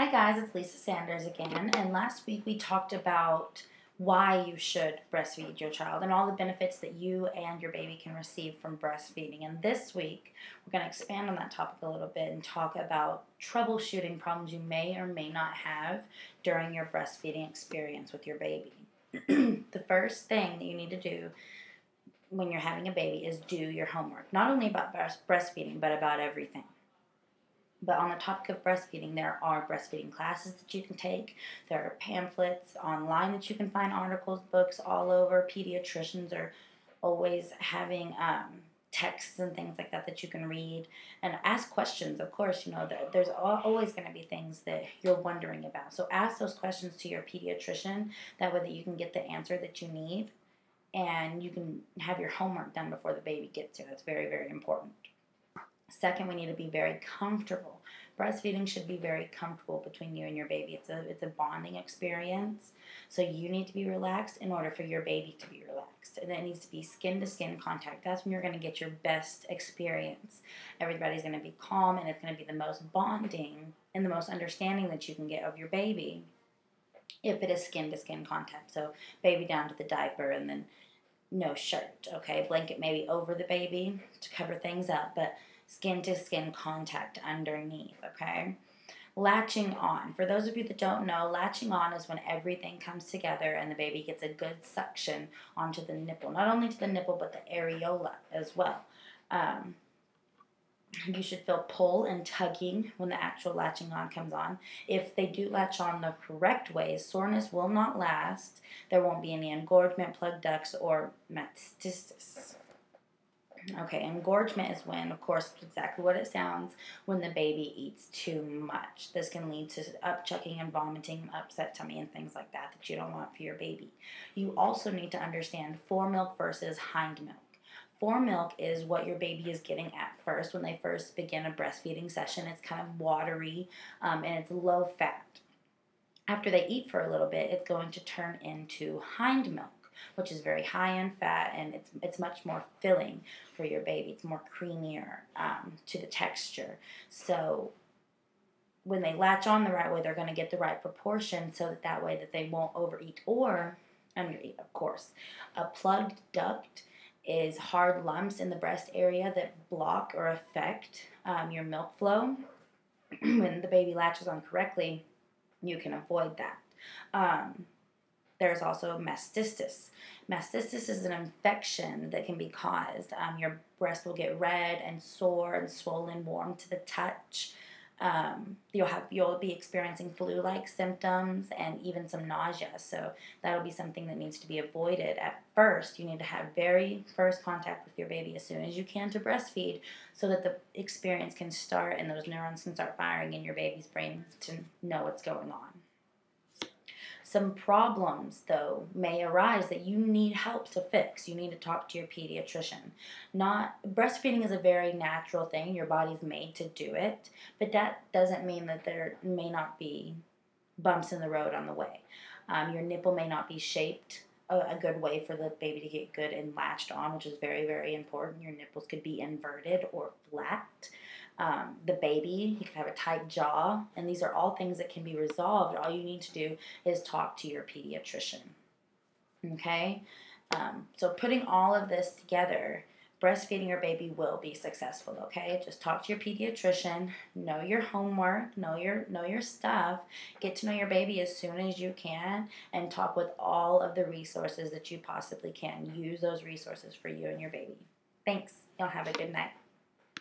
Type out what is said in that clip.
Hi guys, it's Lisa Sanders again, and last week we talked about why you should breastfeed your child and all the benefits that you and your baby can receive from breastfeeding. And this week we're going to expand on that topic a little bit and talk about troubleshooting problems you may or may not have during your breastfeeding experience with your baby. The first thing that you need to do when you're having a baby is do your homework, not only about breastfeeding, but about everything. But on the topic of breastfeeding, there are breastfeeding classes that you can take. There are pamphlets online that you can find, articles, books all over. Pediatricians are always having texts and things like that that you can read. And ask questions. Of course, you know, there's always going to be things that you're wondering about. So ask those questions to your pediatrician. That way that you can get the answer that you need. And you can have your homework done before the baby gets here. That's very, very important. Second, we need to be very comfortable. Breastfeeding should be very comfortable between you and your baby. It's a bonding experience. So you need to be relaxed in order for your baby to be relaxed. And it needs to be skin-to-skin contact. That's when you're going to get your best experience. Everybody's going to be calm, and it's going to be the most bonding and the most understanding that you can get of your baby if it is skin-to-skin contact. So baby down to the diaper and then no shirt, okay? Blanket maybe over the baby to cover things up, but skin-to-skin contact underneath, okay? Latching on. For those of you that don't know, latching on is when everything comes together and the baby gets a good suction onto the nipple. Not only to the nipple, but the areola as well. You should feel pull and tugging when the actual latching on comes on. If they do latch on the correct way, soreness will not last. There won't be any engorgement, plugged ducts, or mastitis. Okay, engorgement is when, of course, exactly what it sounds, when the baby eats too much. This can lead to upchucking and vomiting, upset tummy, and things like that that you don't want for your baby. You also need to understand foremilk versus hindmilk. Foremilk is what your baby is getting at first when they first begin a breastfeeding session. It's kind of watery and it's low fat. After they eat for a little bit, it's going to turn into hindmilk, which is very high in fat, and it's much more filling for your baby. It's more creamier to the texture. So when they latch on the right way, they're going to get the right proportion so that way that they won't overeat or undereat, of course. A plugged duct is hard lumps in the breast area that block or affect your milk flow. When the baby latches on correctly, you can avoid that. There's also mastitis. Mastitis is an infection that can be caused. Your breast will get red and sore and swollen, warm to the touch. You'll be experiencing flu-like symptoms and even some nausea. So that'll be something that needs to be avoided. At first, you need to have very first contact with your baby as soon as you can to breastfeed so that the experience can start and those neurons can start firing in your baby's brain to know what's going on. Some problems, though, may arise that you need help to fix. You need to talk to your pediatrician. Breastfeeding is a very natural thing. Your body's made to do it, but that doesn't mean that there may not be bumps in the road on the way. Your nipple may not be shaped a good way for the baby to get good and latched on, which is very, very important. Your nipples could be inverted or flat. The baby, he could have a tight jaw, and these are all things that can be resolved. All you need to do is talk to your pediatrician. Okay? So putting all of this together, breastfeeding your baby will be successful, okay? Just talk to your pediatrician, know your homework, know your stuff, get to know your baby as soon as you can, and talk with all of the resources that you possibly can. Use those resources for you and your baby. Thanks. Y'all have a good night.